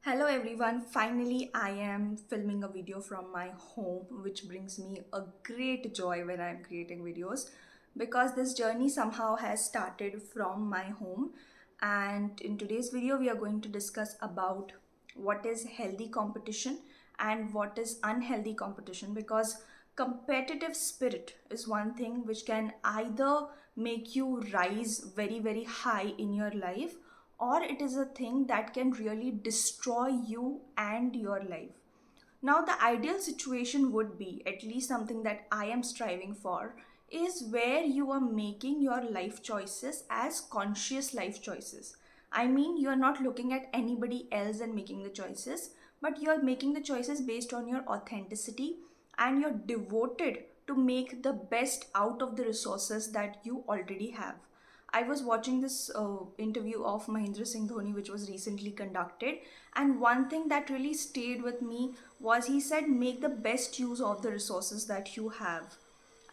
Hello everyone, finally I am filming a video from my home, which brings me a great joy when I'm creating videos because this journey somehow has started from my home. And in today's video we are going to discuss about what is healthy competition and what is unhealthy competition, because competitive spirit is one thing which can either make you rise very high in your life, or it is a thing that can really destroy you and your life. Now, the ideal situation would be, at least something that I am striving for, is where you are making your life choices as conscious life choices. I mean, you are not looking at anybody else and making the choices, but you are making the choices based on your authenticity, and you're devoted to make the best out of the resources that you already have. I was watching this interview of Mahendra Singh Dhoni, which was recently conducted, and one thing that really stayed with me was he said, make the best use of the resources that you have.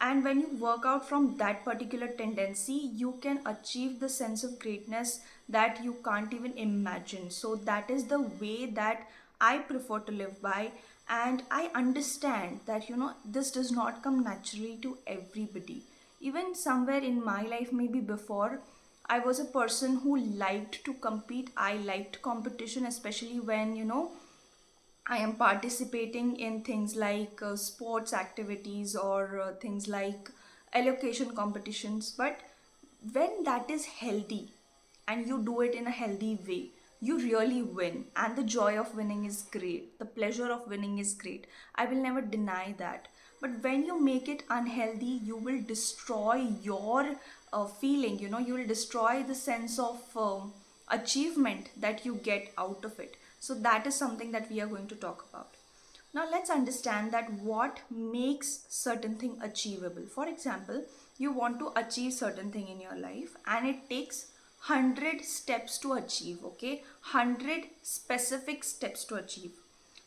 And when you work out from that particular tendency, you can achieve the sense of greatness that you can't even imagine. So, that is the way that I prefer to live by. And I understand that, this does not come naturally to everybody. Even somewhere in my life, maybe before, I was a person who liked to compete. I liked competition, especially when, I am participating in things like sports activities or things like allocation competitions. But when that is healthy and you do it in a healthy way, you really win. And the joy of winning is great. The pleasure of winning is great. I will never deny that. But when you make it unhealthy, you will destroy your feeling, you will destroy the sense of achievement that you get out of it. So that is something that we are going to talk about. Now let's understand that what makes certain thing achievable. For example, you want to achieve certain thing in your life and it takes 100 steps to achieve, okay? 100 specific steps to achieve.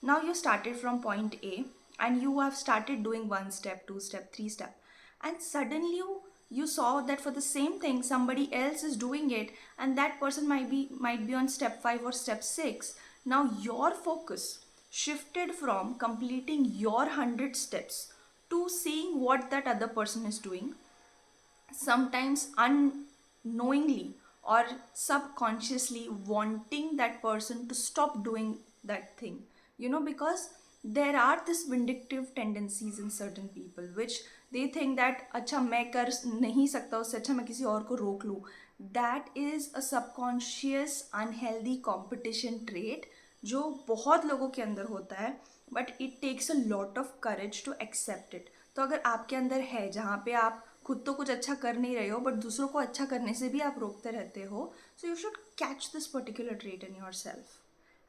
Now you started from point A and you have started doing one step, two step, three step, and suddenly you saw that for the same thing somebody else is doing it, and that person might be on step 5 or step 6. Now your focus shifted from completing your 100 steps to seeing what that other person is doing, sometimes unknowingly or subconsciously wanting that person to stop doing that thing, because there are this vindictive tendencies in certain people which they think that अच्छा मैं कर नहीं सकता, उससे अच्छा मैं किसी और को रोक लूँ. That is a subconscious unhealthy competition trait जो बहुत लोगों के अंदर होता है, but it takes a lot of courage to accept it. तो अगर आपके अंदर है जहाँ पे आप खुद तो कुछ अच्छा कर नहीं रहे हो बट दूसरों को अच्छा करने से भी आप रोकते रहते हो, so you should catch this particular trait in yourself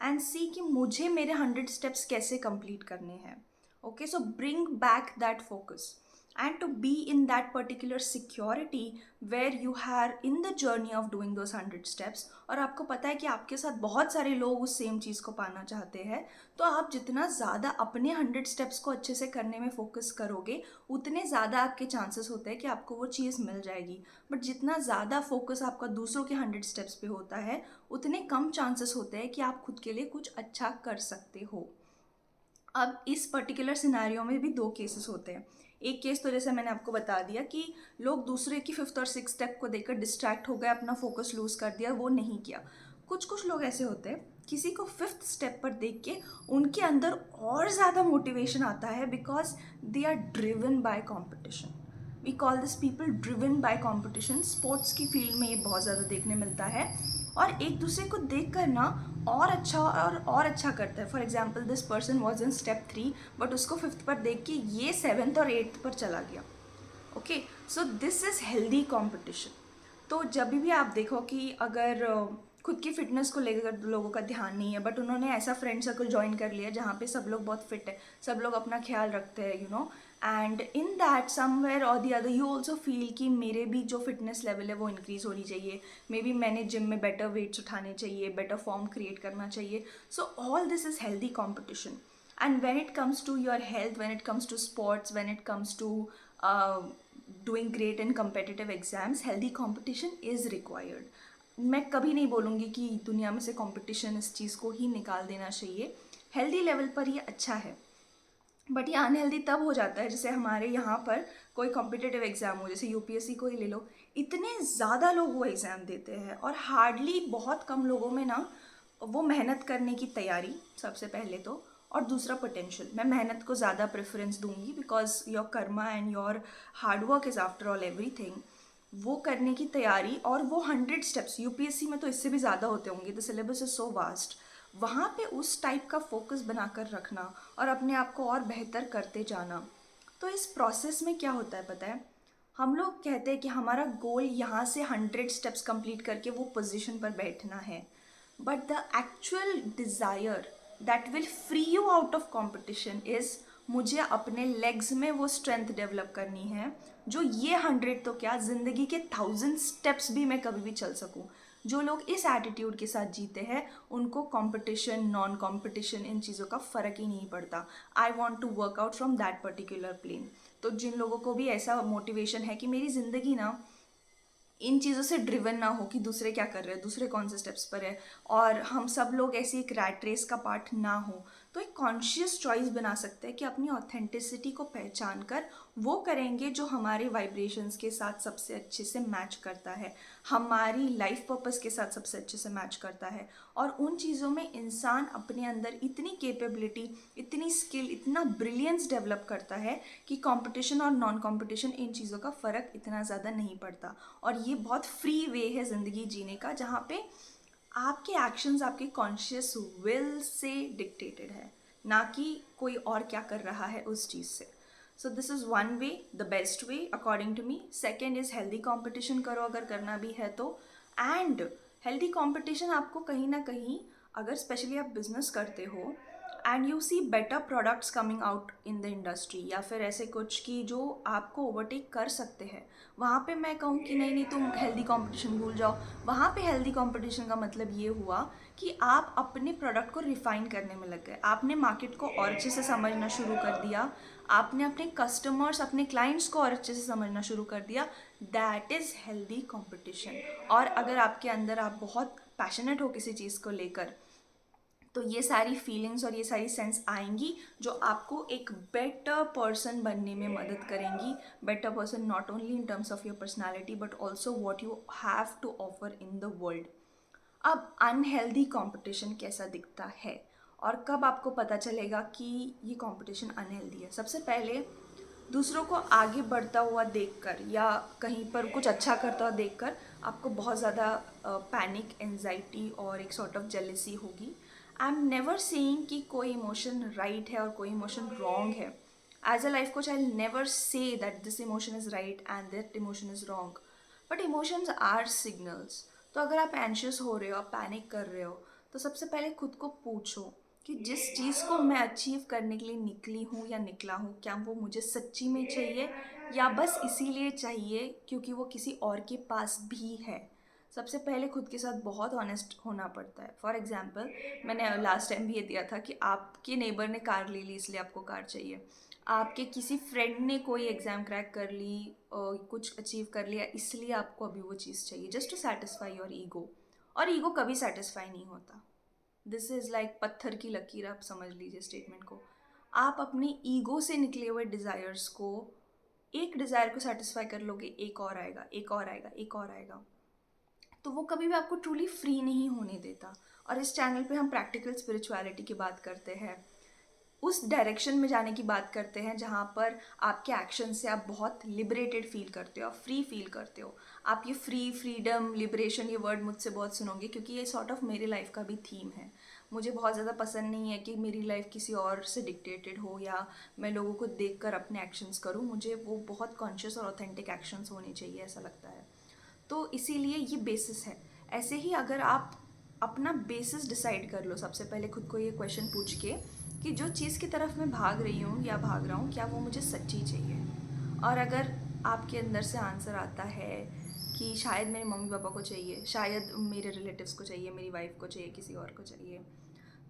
and see कि मुझे मेरे 100 स्टेप्स कैसे कंप्लीट करने हैं. Okay, so bring back that focus and to be in that particular security where you are in the journey of doing those 100 steps, और आपको पता है कि आपके साथ बहुत सारे लोग उस सेम चीज़ को पाना चाहते हैं, तो आप जितना ज़्यादा अपने 100 स्टेप्स को अच्छे से करने में फोकस करोगे उतने ज़्यादा आपके चांसेस होते हैं कि आपको वो चीज़ मिल जाएगी. बट जितना ज़्यादा फोकस आपका दूसरों के 100 स्टेप्स पे होता है उतने कम चांसेस होते हैं कि आप खुद के लिए कुछ अच्छा कर सकते हो. अब इस पर्टिकुलर सिनेरियो में भी दो केसेस होते हैं. एक केस तो जैसे मैंने आपको बता दिया कि लोग दूसरे की 5th और 6th स्टेप को देखकर डिस्ट्रैक्ट हो गए, अपना फोकस लूज कर दिया, वो नहीं किया. कुछ कुछ लोग ऐसे होते हैं, किसी को 5th स्टेप पर देख के उनके अंदर और ज़्यादा मोटिवेशन आता है because they are driven by competition. We call this people driven by competition. Sports की फील्ड में ये बहुत ज़्यादा देखने मिलता है और एक दूसरे को देख कर ना और अच्छा करता है. For example this person was in step 3 but उसको 5th पर देख के ये 7th और 8th पर चला गया. Okay, so this is healthy competition. तो जब भी आप देखो कि अगर खुद की फिटनेस को लेकर लोगों का ध्यान नहीं है बट उन्होंने ऐसा फ्रेंड सर्कल ज्वाइन कर लिया जहाँ पे सब लोग बहुत फिट है, सब लोग अपना ख्याल रखते हैं, एंड इन दैट समवेयर और the other you also feel कि मेरे भी जो फिटनेस लेवल है वो इंक्रीज़ होनी चाहिए, मे बी मैंने जिम में बेटर वेट्स उठाने चाहिए, बेटर फॉर्म क्रिएट करना चाहिए. So all this is healthy competition. And when it comes to your health, when it comes to sports, when it comes to doing great in competitive exams, healthy competition is required. मैं कभी नहीं बोलूँगी कि दुनिया में से competition इस चीज़ को ही निकाल देना चाहिए। हेल्दी लेवल पर ये अच्छा है, बट ये अनहेल्दी तब हो जाता है जैसे हमारे यहाँ पर कोई कॉम्पिटिटिव एग्ज़ाम हो, जैसे यूपीएससी को ही ले लो। इतने ज़्यादा लोग वो एग्ज़ाम देते हैं और हार्डली बहुत कम लोगों में ना वो मेहनत करने की तैयारी, सबसे पहले तो, और दूसरा पोटेंशियल। मैं मेहनत को ज़्यादा प्रेफरेंस दूंगी because your Karma and your hard work is after all everything. वो करने की तैयारी, और वो 100 स्टेप्स यूपीएससी में तो इससे भी ज़्यादा होते होंगे, the syllabus is so vast. वहाँ पे उस टाइप का फोकस बनाकर रखना और अपने आप को और बेहतर करते जाना। तो इस प्रोसेस में क्या होता है पता है, हम लोग कहते हैं कि हमारा गोल यहाँ से 100 स्टेप्स कंप्लीट करके वो पोजीशन पर बैठना है, but the actual desire that will free you out of competition is, मुझे अपने लेग्स में वो स्ट्रेंथ डेवलप करनी है जो ये 100 तो क्या, ज़िंदगी के 1000 स्टेप्स भी मैं कभी भी चल सकूँ। जो लोग इस एटीट्यूड के साथ जीते हैं उनको कंपटीशन नॉन कंपटीशन इन चीज़ों का फ़र्क ही नहीं पड़ता। I want to work out from that particular plane. तो जिन लोगों को भी ऐसा मोटिवेशन है कि मेरी ज़िंदगी ना इन चीज़ों से ड्रिवन ना हो कि दूसरे क्या कर रहे हैं, दूसरे कौन से स्टेप्स पर है, और हम सब लोग ऐसी एक रैट रेस का पार्ट ना हो, तो एक कॉन्शियस चॉइस बना सकते हैं कि अपनी ऑथेंटिसिटी को पहचान कर वो करेंगे जो हमारे वाइब्रेशंस के साथ सबसे अच्छे से मैच करता है, हमारी लाइफ पर्पस के साथ सबसे अच्छे से मैच करता है। और उन चीज़ों में इंसान अपने अंदर इतनी कैपेबिलिटी, इतनी स्किल, इतना ब्रिलियंस डेवलप करता है कि कंपटीशन और नॉन कंपटीशन इन चीज़ों का फ़र्क इतना ज़्यादा नहीं पड़ता। और ये बहुत फ्री वे है ज़िंदगी जीने का, जहाँ पे आपके एक्शंस आपके कॉन्शियस विल से डिक्टेटेड है, ना कि कोई और क्या कर रहा है उस चीज़ से। So this is one way, the best way according to me. Second is healthy competition करो अगर करना भी है तो। एंड हेल्दी कॉम्पिटिशन आपको कहीं ना कहीं, अगर स्पेशली आप बिजनेस करते हो and you see better products coming out in the industry, या फिर ऐसे कुछ कि जो आपको ओवरटेक कर सकते हैं, वहाँ पे मैं कहूँ कि नहीं नहीं तुम हेल्दी कंपटीशन भूल जाओ। वहाँ पे हेल्दी कंपटीशन का मतलब ये हुआ कि आप अपने प्रोडक्ट को रिफाइन करने में लग गए, आपने मार्केट को और अच्छे से समझना शुरू कर दिया, आपने अपने कस्टमर्स, अपने क्लाइंट्स को और अच्छे से समझना शुरू कर दिया। That is healthy competition. और अगर आपके अंदर आप बहुत पैशनेट हो किसी चीज़ को लेकर, तो ये सारी फीलिंग्स और ये सारी सेंस आएंगी जो आपको एक बेटर पर्सन बनने में मदद करेंगी। Better person not only in terms of your personality but also what you have to offer in the world. अब अनहेल्दी कंपटीशन कैसा दिखता है और कब आपको पता चलेगा कि ये कंपटीशन अनहेल्दी है? सबसे पहले दूसरों को आगे बढ़ता हुआ देखकर या कहीं पर कुछ अच्छा करता हुआ देखकर आपको बहुत ज़्यादा पैनिक, एंजाइटी और एक सॉर्ट ऑफ जेलेसी होगी। आई एम नेवर सेइंग कि कोई इमोशन राइट है और कोई इमोशन रॉन्ग है। As a life coach I never say that this emotion is right and that emotion is wrong, but emotions are signals. तो अगर आप एंशियस हो रहे हो, आप पैनिक कर रहे हो, तो सबसे पहले खुद को पूछो कि जिस चीज़ को मैं अचीव करने के लिए निकली हूँ या निकला हूँ, क्या वो मुझे सच्ची में चाहिए या बस इसीलिए चाहिए क्योंकि वो किसी और के पास भी है। सबसे पहले खुद के साथ बहुत ऑनेस्ट होना पड़ता है। फॉर एग्जाम्पल, मैंने लास्ट टाइम भी ये दिया था कि आपके नेबर ने कार ले ली इसलिए आपको कार चाहिए, आपके किसी फ्रेंड ने कोई एग्ज़ाम क्रैक कर ली और कुछ अचीव कर लिया इसलिए आपको अभी वो चीज़ चाहिए, just to satisfy your ego. और ईगो कभी सेटिस्फाई नहीं होता। दिस इज़ लाइक पत्थर की लकीर, आप समझ लीजिए स्टेटमेंट को। आप अपने ईगो से निकले हुए डिज़ायर्स को, एक डिज़ायर को सेटिस्फाई कर लोगे, एक और आएगा, एक और आएगा, एक और आएगा, तो वो कभी भी आपको ट्रूली फ्री नहीं होने देता। और इस चैनल पे हम प्रैक्टिकल स्पिरिचुअलिटी की बात करते हैं, उस डायरेक्शन में जाने की बात करते हैं जहाँ पर आपके एक्शन से आप बहुत लिबरेटेड फील करते हो, आप फ्री फील करते हो। आप ये फ्री, फ्रीडम, लिबरेशन, ये वर्ड मुझसे बहुत सुनोगे क्योंकि ये सॉर्ट ऑफ मेरे लाइफ का भी थीम है। मुझे बहुत ज़्यादा पसंद नहीं है कि मेरी लाइफ किसी और से डिक्टेटेड हो या मैं लोगों को देख कर अपने एक्शंस करूँ। मुझे वो बहुत कॉन्शियस और ऑथेंटिक एक्शंस होने चाहिए, ऐसा लगता है। तो इसीलिए ये बेसिस है। ऐसे ही अगर आप अपना बेसिस डिसाइड कर लो, सबसे पहले खुद को ये क्वेश्चन पूछ के कि जो चीज़ की तरफ मैं भाग रही हूँ या भाग रहा हूँ, क्या वो मुझे सच्ची चाहिए। और अगर आपके अंदर से आंसर आता है कि शायद मेरे मम्मी पापा को चाहिए, शायद मेरे रिलेटिव्स को चाहिए, मेरी वाइफ को चाहिए, किसी और को चाहिए,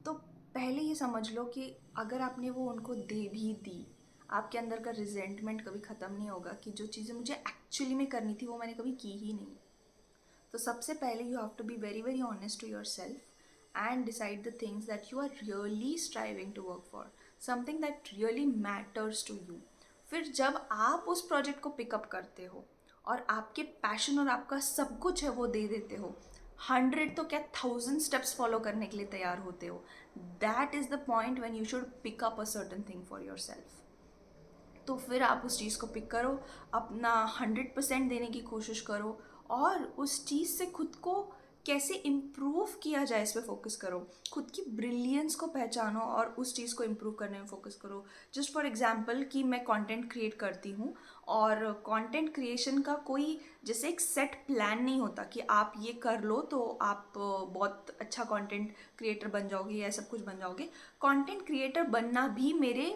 तो पहले ये समझ लो कि अगर आपने वो उनको दे भी दी, आपके अंदर का रिजेंटमेंट कभी ख़त्म नहीं होगा कि जो चीज़ें मुझे एक्चुअली में करनी थी वो मैंने कभी की ही नहीं। तो सबसे पहले you have to be very very honest to yourself and decide the things that you are really striving to work for, something that really matters to you. फिर जब आप उस प्रोजेक्ट को पिकअप करते हो और आपके पैशन और आपका सब कुछ है वो दे देते हो, 100 तो क्या 1000 स्टेप्स फॉलो करने के लिए तैयार होते हो, that is the point when you should pick up a certain thing for yourself. तो फिर आप उस चीज़ को पिक करो, अपना 100% देने की कोशिश करो और उस चीज़ से खुद को कैसे इम्प्रूव किया जाए इस पे फोकस करो। खुद की ब्रिलियंस को पहचानो और उस चीज़ को इम्प्रूव करने में फोकस करो। जस्ट फॉर एग्जांपल कि मैं कंटेंट क्रिएट करती हूँ और कंटेंट क्रिएशन का कोई जैसे एक सेट प्लान नहीं होता कि आप ये कर लो तो आप बहुत अच्छा कंटेंट क्रिएटर बन जाओगे या सब कुछ बन जाओगे। कंटेंट क्रिएटर बनना भी मेरे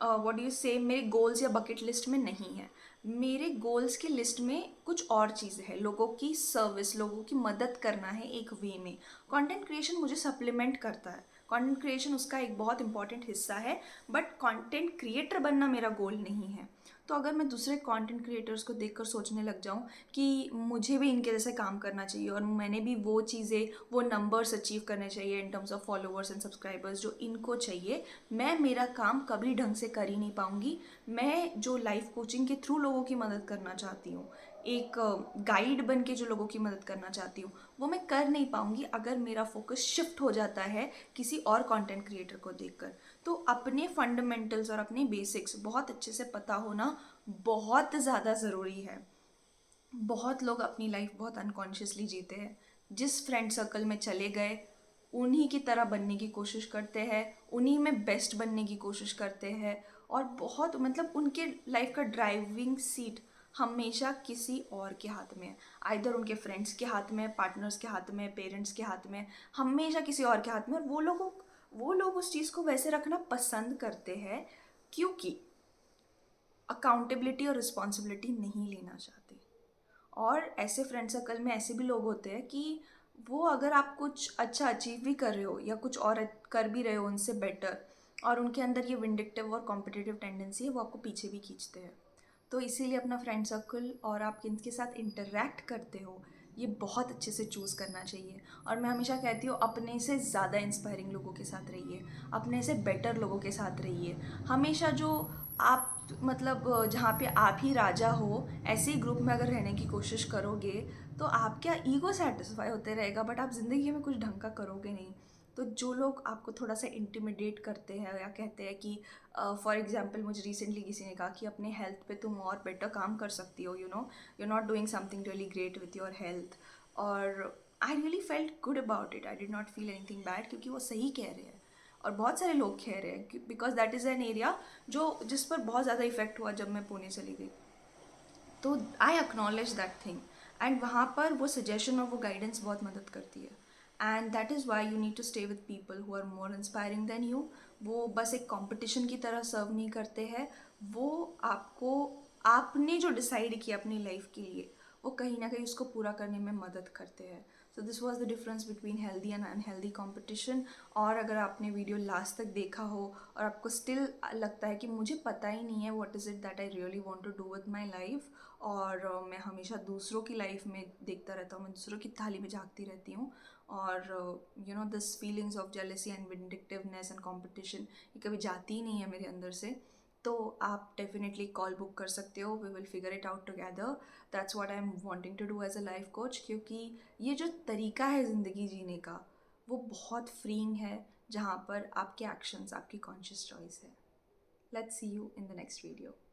व्हाट डू यू से मेरे गोल्स या बकेट लिस्ट में नहीं है। मेरे गोल्स की लिस्ट में कुछ और चीज़ें हैं, लोगों की सर्विस, लोगों की मदद करना है एक वे में। कंटेंट क्रिएशन मुझे सप्लीमेंट करता है, कंटेंट क्रिएशन उसका एक बहुत इंपॉर्टेंट हिस्सा है, बट कंटेंट क्रिएटर बनना मेरा गोल नहीं है। तो अगर मैं दूसरे कंटेंट क्रिएटर्स को देखकर सोचने लग जाऊं कि मुझे भी इनके जैसे काम करना चाहिए और मैंने भी वो चीज़ें, वो नंबर्स अचीव करने चाहिए इन terms of followers and subscribers जो इनको चाहिए, मैं मेरा काम कभी ढंग से कर ही नहीं पाऊंगी। मैं जो लाइफ कोचिंग के थ्रू लोगों की मदद करना चाहती हूँ, एक गाइड बन के जो लोगों की मदद करना चाहती हूँ, वो मैं कर नहीं पाऊंगी अगर मेरा फोकस शिफ्ट हो जाता है किसी और कंटेंट क्रिएटर को देखकर। तो अपने फंडामेंटल्स और अपने बेसिक्स बहुत अच्छे से पता होना बहुत ज़्यादा ज़रूरी है। बहुत लोग अपनी लाइफ बहुत अनकॉन्शियसली जीते हैं, जिस फ्रेंड सर्कल में चले गए उन्हीं की तरह बनने की कोशिश करते हैं, उन्हीं में बेस्ट बनने की कोशिश करते हैं और बहुत मतलब उनके लाइफ का ड्राइविंग सीट हमेशा किसी और के हाथ में है। आइदर उनके फ्रेंड्स के हाथ में, पार्टनर्स के हाथ में, पेरेंट्स के हाथ में, हमेशा किसी और के हाथ में। और वो लोग उस चीज़ को वैसे रखना पसंद करते हैं क्योंकि अकाउंटेबिलिटी और रिस्पॉन्सिबिलिटी नहीं लेना चाहते। और ऐसे फ्रेंड सर्कल में ऐसे भी लोग होते हैं कि वो अगर आप कुछ अच्छा अचीव भी कर रहे हो या कुछ और कर भी रहे हो उनसे बेटर, और उनके अंदर ये विंडिक्टिव और कॉम्पिटिटिव टेंडेंसी है, वो आपको पीछे भी खींचते हैं। तो इसीलिए अपना फ्रेंड सर्कल और आप किनके साथ इंटरेक्ट करते हो ये बहुत अच्छे से चूज़ करना चाहिए। और मैं हमेशा कहती हूँ अपने से ज़्यादा इंस्पायरिंग लोगों के साथ रहिए, अपने से बेटर लोगों के साथ रहिए। हमेशा जो आप मतलब जहाँ पे आप ही राजा हो ऐसे ही ग्रुप में अगर रहने की कोशिश करोगे तो आपका ईगो सेटिस्फाई होते रहेगा, बट आप ज़िंदगी में कुछ ढंग का करोगे नहीं। तो जो लोग आपको थोड़ा सा इंटिमिडेट करते हैं या कहते हैं कि फॉर एग्जांपल मुझे रिसेंटली किसी ने कहा कि अपने हेल्थ पे तुम और बेटर काम कर सकती हो, you not doing something really great with your health. और I really felt good about it, I did not feel anything bad क्योंकि वो सही कह रहे हैं और बहुत सारे लोग कह रहे हैं, because that is an area जो जिस पर बहुत ज़्यादा इफेक्ट हुआ जब मैं पुणे चली गई। तो I acknowledge that thing and वहाँ पर वो सजेशन और वो गाइडेंस बहुत मदद करती है। And that is why you need to stay with people who are more inspiring than you. वो बस एक कॉम्पिटिशन की तरह सर्व नहीं करते हैं, वो आपको आपने जो डिसाइड किया अपनी लाइफ के लिए वो कहीं ना कहीं उसको पूरा करने में मदद करते हैं। So this was the difference between healthy and unhealthy competition. और अगर आपने वीडियो लास्ट तक देखा हो और आपको स्टिल लगता है कि मुझे पता ही नहीं है what is it that I really want to do with my life, और मैं हमेशा दूसरों की लाइफ में देखता रहता हूँ, मैं दूसरों की थाली में झांकती रहती हूँ, और this feelings of jealousy and vindictiveness and competition ये कभी जाती ही नहीं है मेरे अंदर से, तो आप डेफिनेटली कॉल बुक कर सकते हो। We will figure it out together. That's what I am wanting to do as a life coach, क्योंकि ये जो तरीका है ज़िंदगी जीने का वो बहुत फ्रीइंग है, जहाँ पर आपके एक्शंस आपकी कॉन्शियस चॉइस है। Let's see you in the next video.